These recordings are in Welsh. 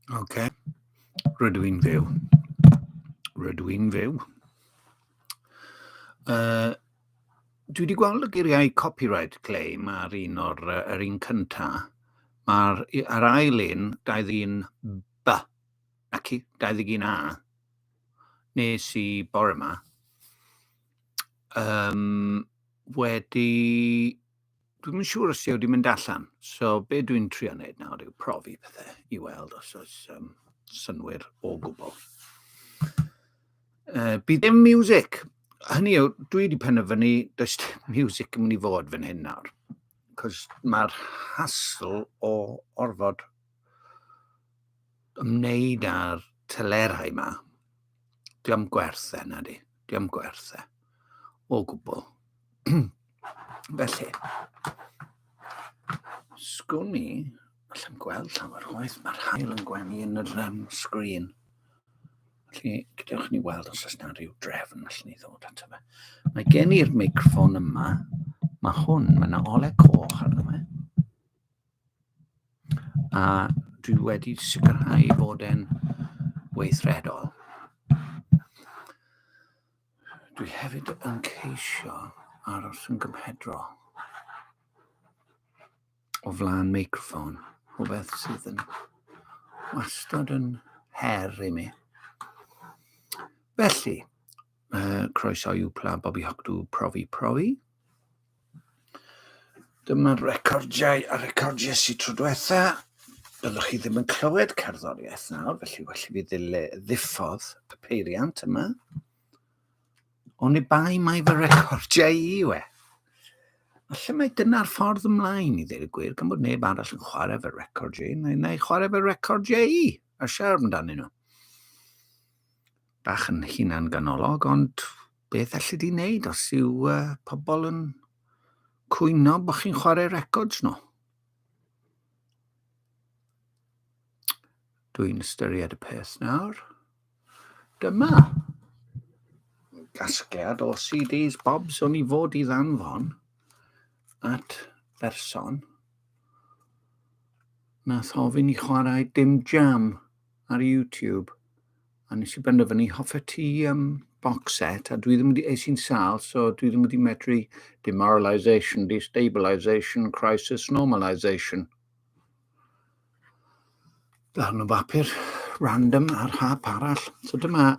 Okay. Rydw i'n fyw. Dwi wedi gweld y geiriau copyright claim ar un o'r yr un cynta. Ar ail un, 21b, ac 21a, nes i bore yma, dwi'n siŵr os yw wedi mynd allan. So, be dwi'n trio wneud nawr yw profi pethau i weld os oes synwyr o gwbl. Bydd dim music. Hynny yw, dwi wedi penderfynu does music yn mynd i fod fan hyn nawr. Cos mae'r hassle o orfod ymwneud â'r telerau yma. Dwi am gwerthu na di. Dwi am gwerthu. O gwbl. Felly, sgwn i, allan gweld llawer chwaith, mae'r haul yn gwenu yn yr sgrin. Felly, gydewch ni weld os oes na rhyw drefn allan ni ddod ato fe. Mae gen i'r meicroffon yma. Mae hwn, mae yna ole coch arno fe. A dwi wedi sicrhau fod e'n weithredol. Dwi hefyd yn ceisio aros yn gymhedrol o flaen meicroffon, rhywbeth sydd yn wastad yn her i mi. Felly, croeso Wplab21b. Dyma'r recordiau a recordiau sy'n tro diwetha. Byddwch chi ddim yn clywed cerddoriaeth nawr, felly fi ddiffodd y peiriant yma. Ond i bai mae fy recordiau i we. Alle mai dyna'r ffordd ymlaen i ddweud y gwir, gan bod neb arall yn chwarae fy recordiau, neu chwarae fy recordiau i, a siarad amdanyn nhw. Bach yn hunan ganolog, ond beth allai di wneud os yw pobl yn cwyno bod chi'n chwarae records nhw? Dwi'n ystyried y peth nawr. Dyma gasgliad o CDs Bobs o'n i fod i ddanfon at berson nath ofyn i chwarae dim jam ar YouTube. A nes i benderfynu hoffe ti box set, a dwi ddim wedi sy'n sal, so dwi ddim wedi medru demoralisation, destabilisation, crisis, normalisation. Darn o bapur random ar hap arall. So dyma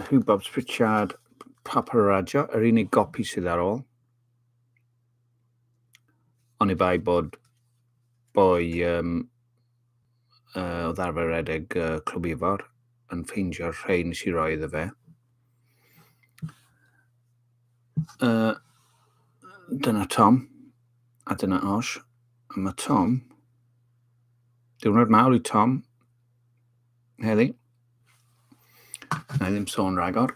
Hugh Bob's Pritchard Paparadio, yr unig gopi sydd ar ôl. Ond i bai bod boi o ddarferedig Clwb Ifor yn ffeindio'r rhai nes i roi iddo fe. Dyna Tom, a dyna Osh. A mae Tom, diwrnod mawr i Tom, heddi. Na i ddim sôn ragor.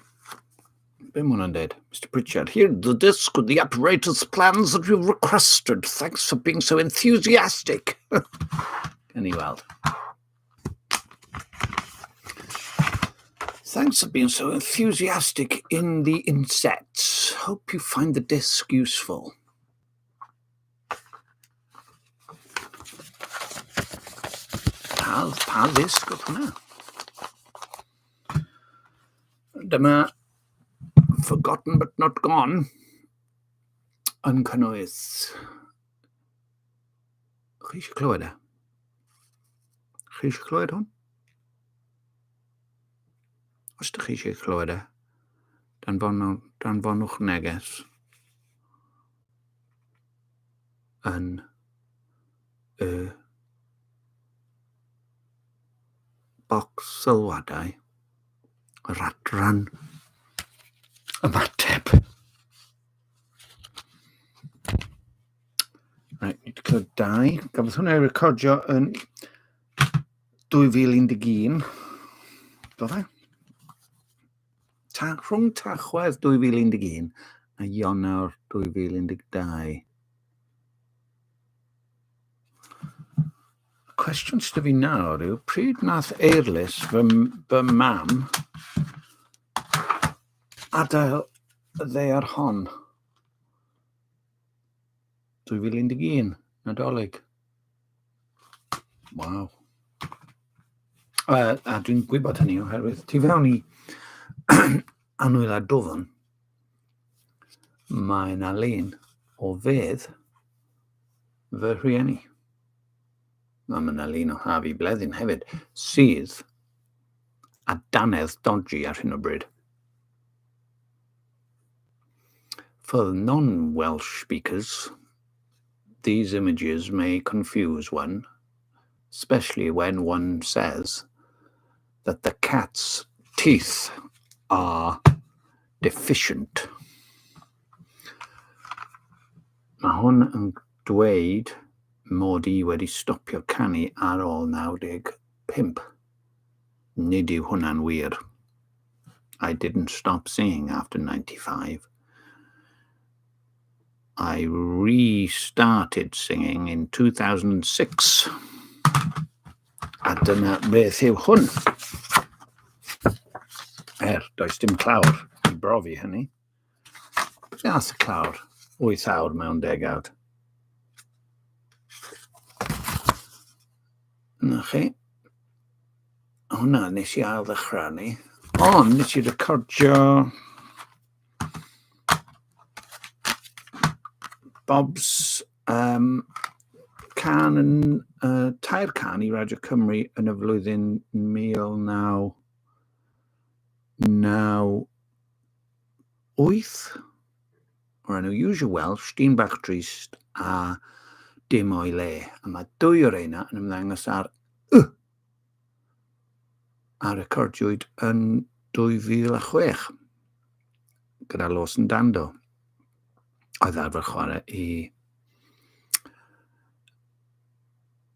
Be mae hwnna'n dweud? Mr. Pritchard, here the disc with the apparatus plans that you've requested. Thanks for being so enthusiastic. Can you weld? Thanks for being so enthusiastic in the insets. Hope you find the disc useful. Pa disc oedd hwnna? Dyma Forgotten but not gone yn cynnwys. Chi eisiau clywed e? Chi eisiau clywed hwn? Os ydych chi eisiau clywed e, danfonwch neges yn y bocs sylwadau yr adran ymateb. Right, ni wedi clywed 2. Gafodd hwnna ei recordio yn 2011. Do fe? Rhwng Tachwedd 2011 a Ionawr 2012. Cwestiwn sydd fi nawr yw, pryd nath Eirlis fy mam adael y ddaear hon? 2011. Nadolig. Waw. A dwi'n gwybod hynny oherwydd tu fewn I annwyl a dwfn, mae yna lun o fedd fy rhieni. Mae yna lun o haf I bleddyn hefyd, sydd a danedd dodgy ar hyn o bryd. For non-Welsh speakers, these images may confuse one, especially when one says that the cat's teeth are deficient. Mae hwn yn dweud mod I wedi stopio canu ar ôl 95. Nid yw hwnna'n wir. I didn't stop singing after 95. I restarted singing in 2006. A dyna beth yw hwn. Does dim clawr I brofi hynny. Gath y clawr 8 awr mewn 10 awr. Na chi. Hwna nes I ail ddechrau ond nes I recordio Bob's can yn tair can I Radio Cymru yn y flwyddyn 1998 o'r enw Usual Welsh, dyn bach drist a dim o'i le. A mae dwy o'r reina yn ymddangos ar a recordiwyd yn 2006 gyda Los yn Dando. Oedd arfer chwarae I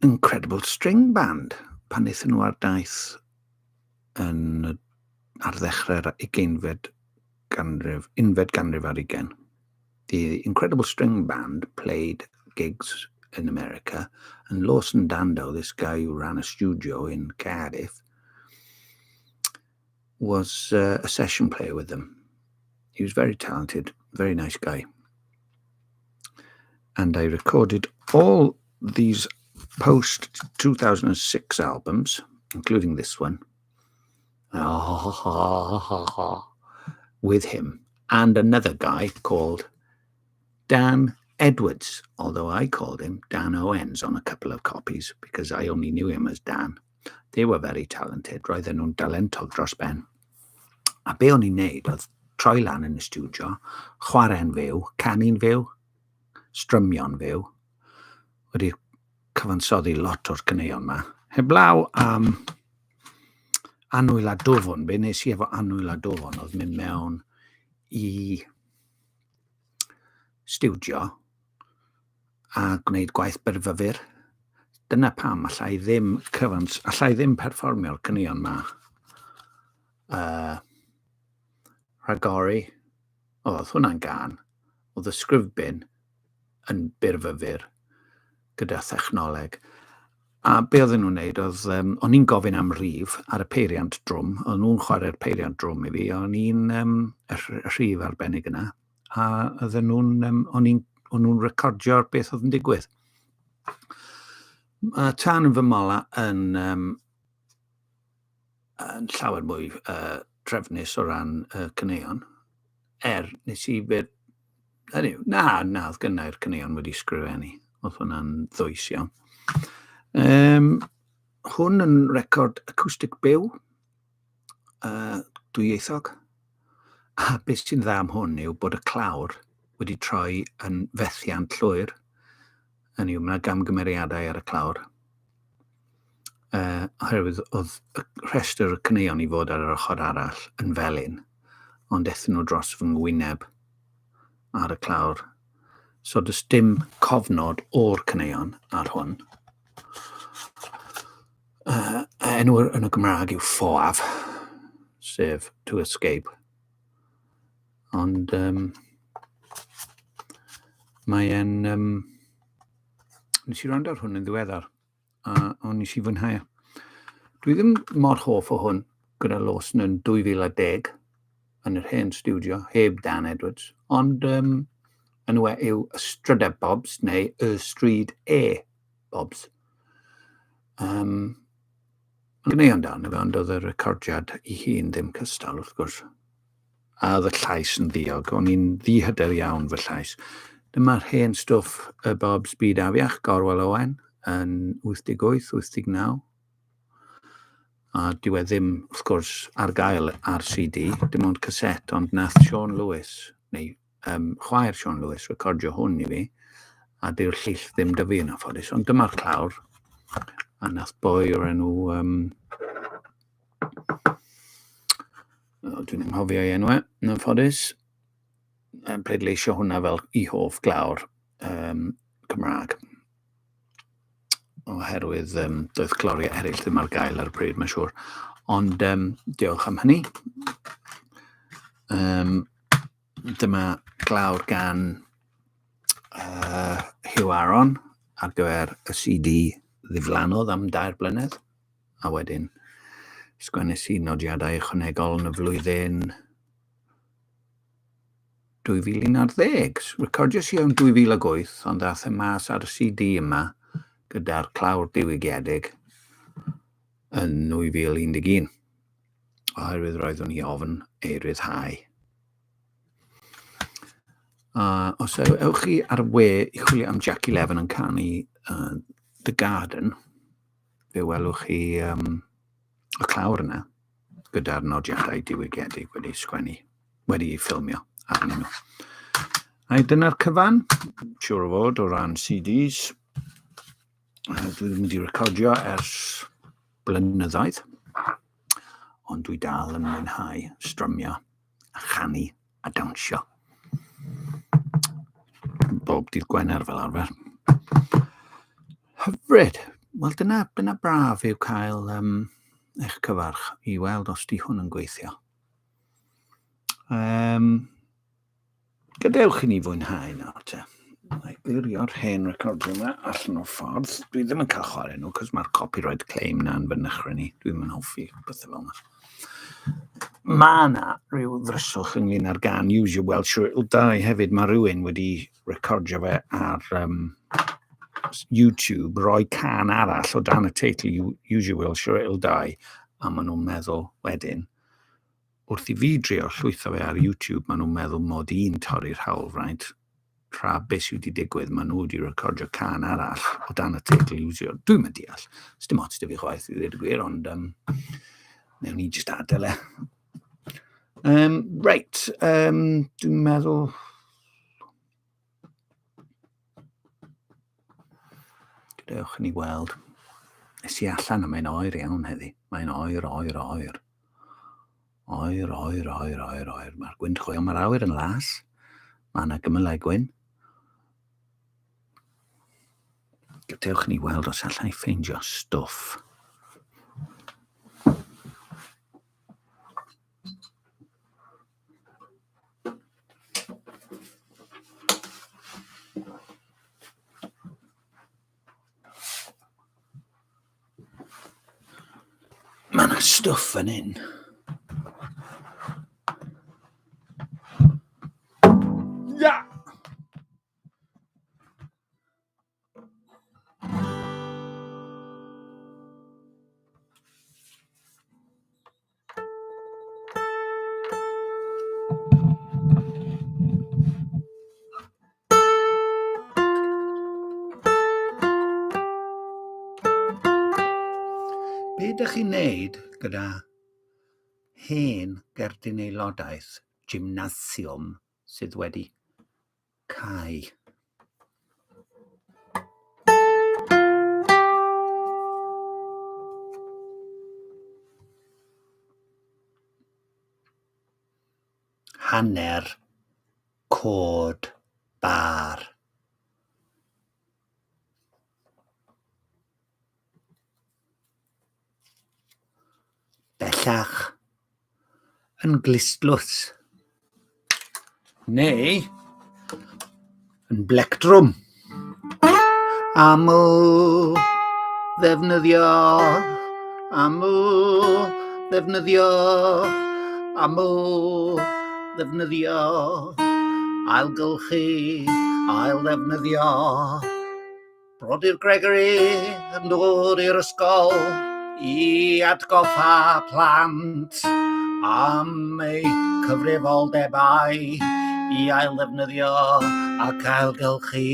Incredible String Band pan wnaethon nhw ar daith ar ddechrau'r unfed ganrif ar 20. The Incredible String Band played gigs in America, and Lawson Dando, this guy who ran a studio in Cardiff, was a session player with them. He was very talented, very nice guy. And I recorded all these post-2006 albums, including this one, with him and another guy called Dan Edwards, although I called him Dan Owens on a couple of copies because I only knew him as Dan. They were very talented, roedden nhw'n dalentog dros ben. A be o'n i'n neud oedd troi lan yn y studio, chwarae'n fyw, canu'n fyw, strymio'n fyw, wedi cyfansoddi lot o'r caneuon yma. Heblaw annwyl a dwfn, be nes I efo annwyl a dwfn oedd mynd mewn I studio a gwneud gwaith byrfyfyr. Dyna pam allai ddim perfformio'r caneuon yma. Rhagori, oedd hwnna'n gan, oedd y sgrifbyn yn byrfyfyr gyda thechnoleg. A be oedden nhw'n neud oedd, o'n i'n gofyn am rif ar y peiriant drwm, o'n nhw'n chwarae'r peiriant drwm I fi, o'n i'n y rhif arbennig yna, a oedden nhw'n recordio'r beth oedd yn digwydd. Tan yn fy mola yn llawer mwy trefnus o ran caneuon, nes I fyr, na, oedd gynnau'r caneuon wedi sgrifennu, oedd hwnna'n ddwys iawn. Hwn yn record acoustic byw, dwyieithog, a beth sy'n dda am hwn yw bod y clawr wedi troi yn fethiant llwyr, hynny yw, mae gamgymeriadau ar y clawr. Oherwydd oedd y rhestr y caneuon I fod ar yr ochr arall yn felyn, ond ethyn nhw dros fy ngwyneb ar y clawr. So does dim cofnod o'r caneuon ar hwn. Enw yn y Gymraeg yw ffoaf, sef to escape. Ond mae'n nes I wrando ar hwn yn ddiweddar, ond nes I fwynhau. Dwi ddim mor hoff o hwn gyda Lawson yn 2010 yn yr hen studio, heb Dan Edwards, ond Enw yw Ystrydeb Bobs neu Ystryd E Bobs. Yn gwneud amdano fe, ond oedd y recordiad I hun ddim cystal, wrth gwrs. A oedd y llais yn ddiog, o'n i'n ddihyder iawn fy llais. Dyma'r hen stwff y Bobs Byd Afiach, Gorwel Owen, yn 88, 89. A dyw e ddim, wrth gwrs, ar gael ar CD, dim ond caset, ond nath Sean Lewis, neu chwaer Sean Lewis, recordio hwn I fi, a dyw'r lleill ddim dy fi yn anffodus, ond dyma'r clawr. A nath boi o'r enw, dwi'n ddim hofio ei enw yn anffodus, pleidleisio hwnna fel I hoff glawr Cymraeg. Oherwydd doedd cloriau eraill ddim ar gael ar y pryd, mae'n siŵr. Ond diolch am hynny. Dyma glawr gan Hugh Aaron ar gyfer y CD ddiflannodd am 2 blynedd. A wedyn, sgwennes I nodiadau ychwanegol yn y flwyddyn 2011. Recordios I yn 2008, ond dath e mas ar y CD yma gyda'r clawr diwygiedig yn 2011. Oherwydd roeddwn I ofn ei ryddhau. Os ewch chi ar y we I chwilio am Jack 11 yn canu The Garden, fe welwch chi y clawr yna gyda'r nodiadau diwygiedig wedi sgwennu, wedi ffilmio arnyn nhw. A dyna'r cyfan, siŵr o fod o ran CDs. Dwi ddim wedi recordio ers blynyddoedd, ond dwi dal yn mwynhau strymio, a chanu a dawnsio. Bob dydd Gwener fel arfer. Hyfryd. Wel, dyna braf yw cael eich cyfarch I weld os di hwn yn gweithio. Gadewch I ni fwynhau nawr te. Mae glirio'r hen recordio yma allan o'r ffordd. Dwi ddim yn cael chwarae nhw, cos mae'r copyright claim na'n fynychre ni. Dwi'n yn hoffi bethau fel yna. Mae yna rhyw ddryswch ynglyn ar gan Use Your Welsh Sure It'll Die hefyd. Mae rhywun wedi recordio fe ar YouTube, roi can arall o dan y teitl Use Your Welsh Sure It'll Die, a maen nhw'n meddwl wedyn, wrth I fi drio llwytho fe ar YouTube, maen nhw'n meddwl mod i'n torri'r hawlfraint, tra beth sydd wedi digwydd, maen nhw wedi recordio can arall o dan y teitl Use Your... Dwi'n mynd deall, dim ots dy fi chwaith I ddweud y gwir, ond newn ni jyst adael e. Reit, dwi'n meddwl... Gadewch ni weld. Nes I allan, mae'n oer iawn heddi. Mae'n oer. Oer. Mae'r gwynt chwil, mae'r awyr yn las. Mae yna gymylau gwyn. Gadewch ni weld os allai ffeindio stwff. Mae yna stwff yn un. Ja! Be ydych chi'n neud gyda hen gerdyn aelodaeth gymnasiwm sydd wedi cau? Hanner cod bar. Bellach yn glistlws neu yn blectrwm am ddefnyddio ailgylchu, ail-ddefnyddio. Brodyr Gregory yn dod i'r ysgol I atgoffa plant am eu cyfrifoldebau I ail-ddefnyddio ac ailgylchu.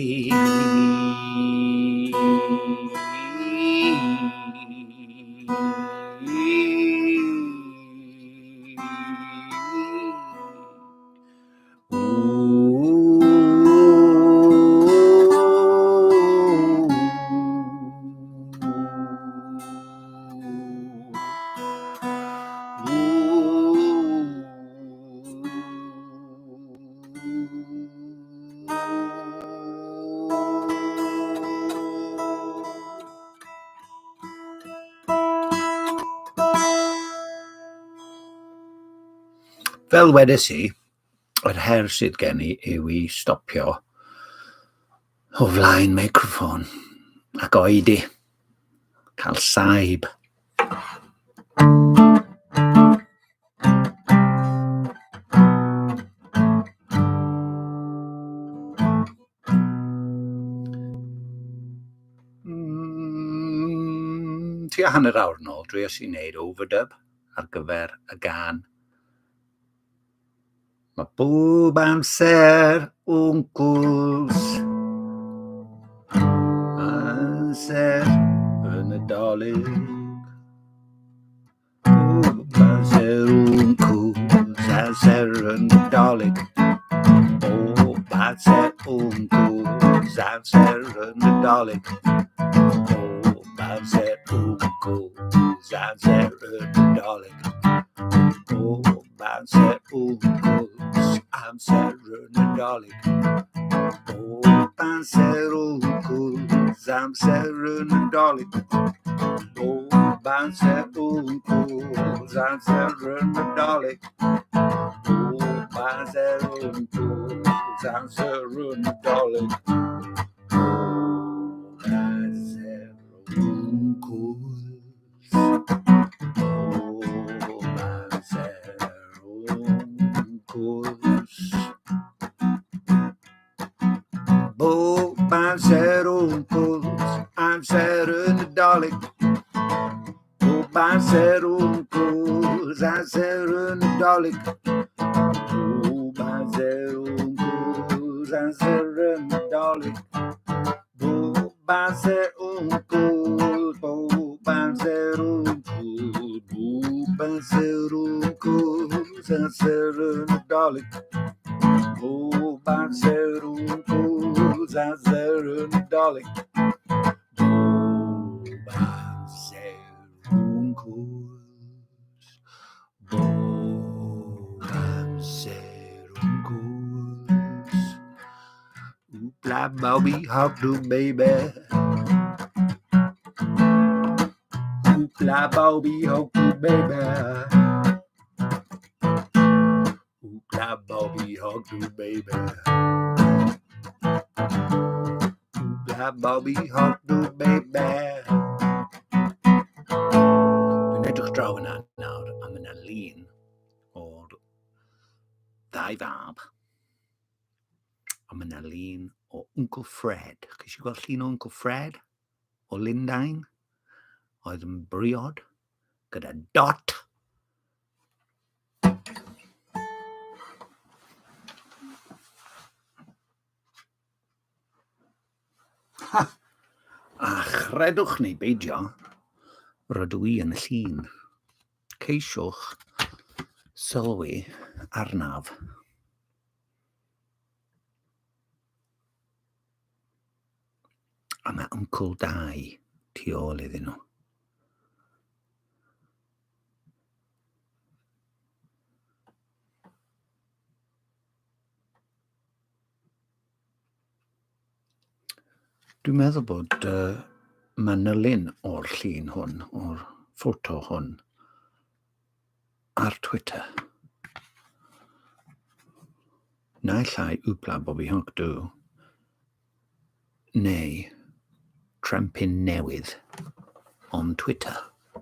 Fel wedes I, yr her sydd gen I yw I stopio o flaen meicroffon ac oedi cael saib. Tua hanner awr nôl, dreios I wneud overdub ar gyfer y gân. Mae bob amser wncws, amser yn y dolyg. Bob amser wncws, amser yn y dolyg. Bob amser wncws, amser yn y dolyg. Bob amser wncws, amser yn y dolyg. Bob amser wncws, amser yn y dolyg. Bob amser wncws, amser yn y dolyg. Bob amser wncws, amser yn y dolyg. Bob amser wncws, amser yn y dolyg. Bob amser wncws. Bob amser wncws, amser yn y dolyg. Bob amser wncws, amser yn y dolyg. Bob amser wncws, amser yn y dolyg. Bob amser wncws, bob amser wncws. Bob amser wncws, amser yn y dolyg. Bob amser wncws, amser yn y dolyg. Bob amser wncws, bob amser wncws. Wplab21b. Wplab21b. Wplab21b. Wplab21b. Dwi'n edrych draw yna nawr am yna lun o'r ddau fab. Am yna lun o Uncle Fred. Cys i gweld llun o Uncle Fred o Lundain? Oedd yn briod gyda dot. A chredwch neu beidio, rydw I yn y llun. Ceisiwch sylwi arnaf. A mae Uncle Dau tu ôl iddyn nhw. Dwi'n meddwl bod manylun o'r llun hwn, o'r ffoto hwn, ar Twitter. Naill ai Wplab21b, neu Trempin Newydd on Twitter.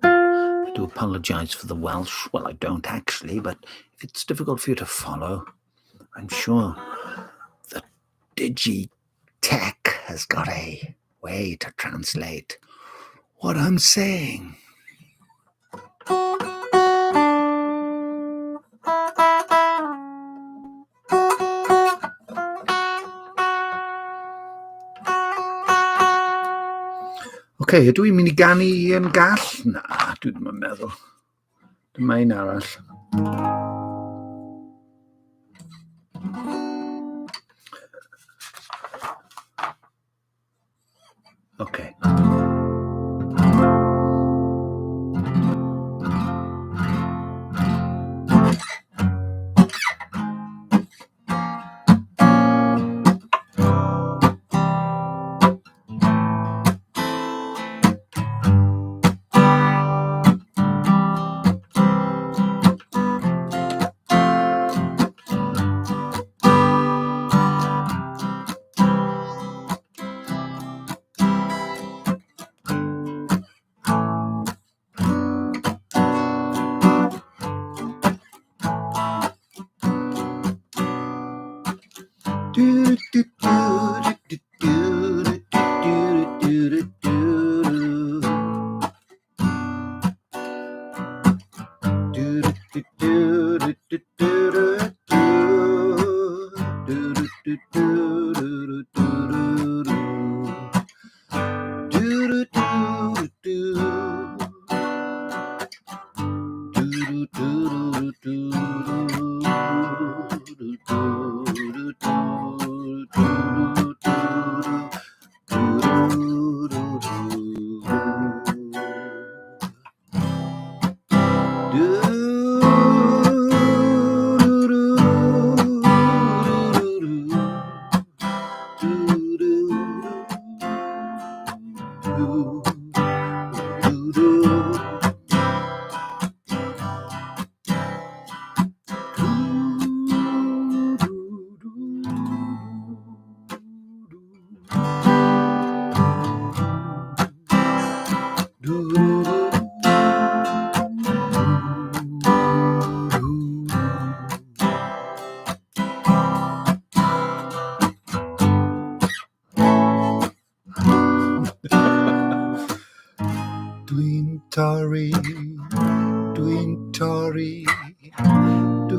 I do apologise for the Welsh. Well, I don't actually, but if it's difficult for you to follow, I'm sure Digitech has got a way to translate what I'm saying. Okay, ydw i'n mynd I ganu yn gall? Na, dwi ddim yn meddwl. Dyma un arall. Okay.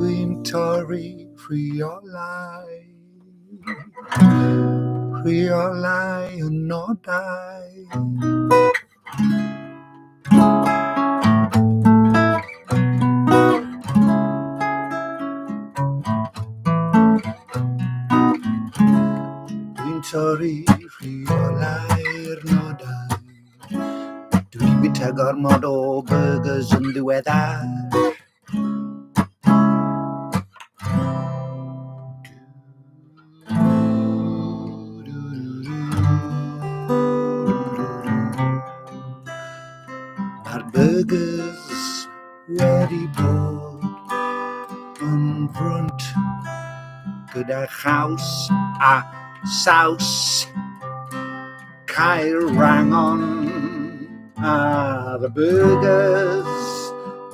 Dwi'n torri rheolau yn nodau. Dwi'n torri rheolau'r nodau. Dwi'n bita gormod o burgers yn ddiweddar. Mae'r burgers wedi bod yn frwnt gyda chaws a saws Caerrangon ar y burgers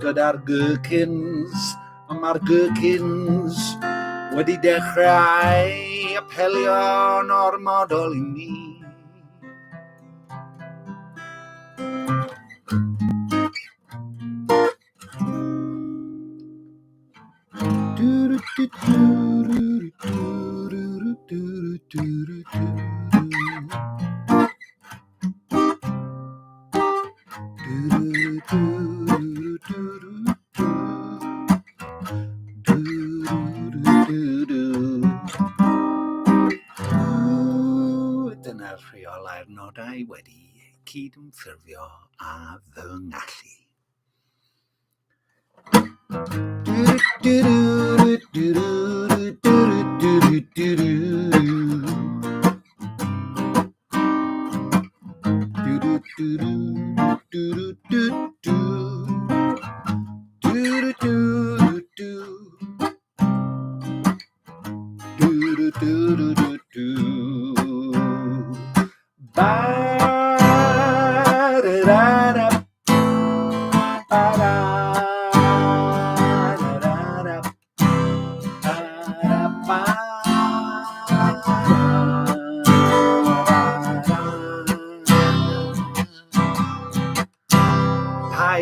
gyda'r gherkins a mae'r gherkins wedi dechrau apelio'n ormodol I mi. Dyna'r rheolau'r nodau wedi cydymffurfio â fy ngallu.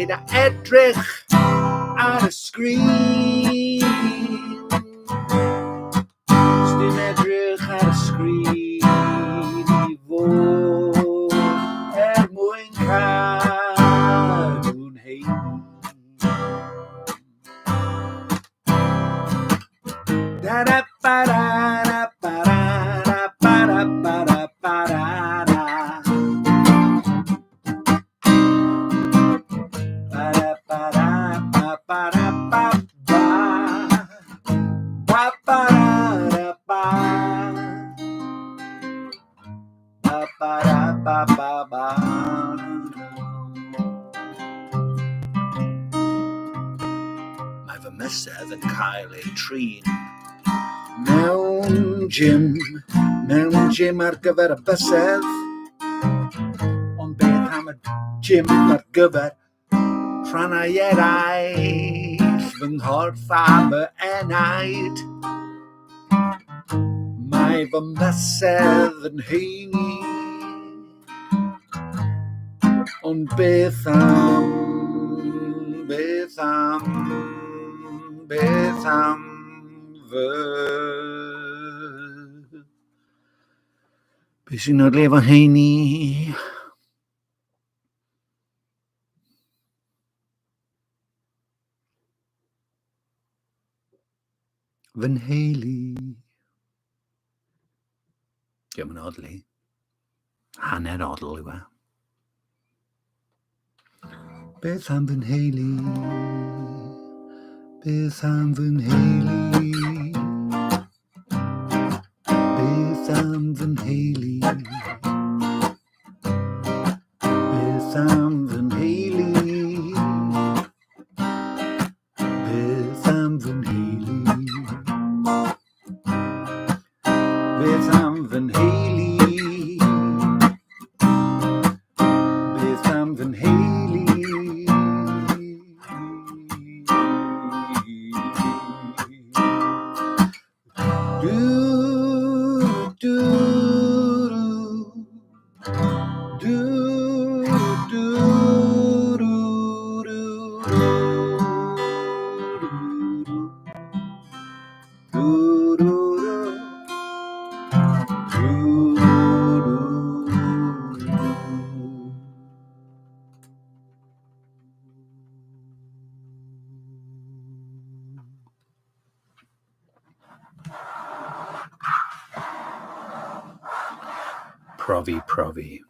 paid a edrych ar y sgrin. Os dim edrych ar y sgrin I fod mwyn cadw'n heini. Mae fy mysedd yn cael ei trin mewn gym ar gyfer y bysedd. Ond beth am y gym ar gyfer rhannau eraill fy nghorff a fy enaid. Mae fy mysedd yn heini, ond beth am fy... Beth sy'n nodle efo heini? Fy nheulu. Diolch yn odli. Hanner odl yw e. Beth am fy nheulu? Beth am fy nheulu? Beth am fy nheulu? Beth am fy nheulu? Beth am fy nheulu? Beth am fy nheulu? Beth am fy nheulu? Profi.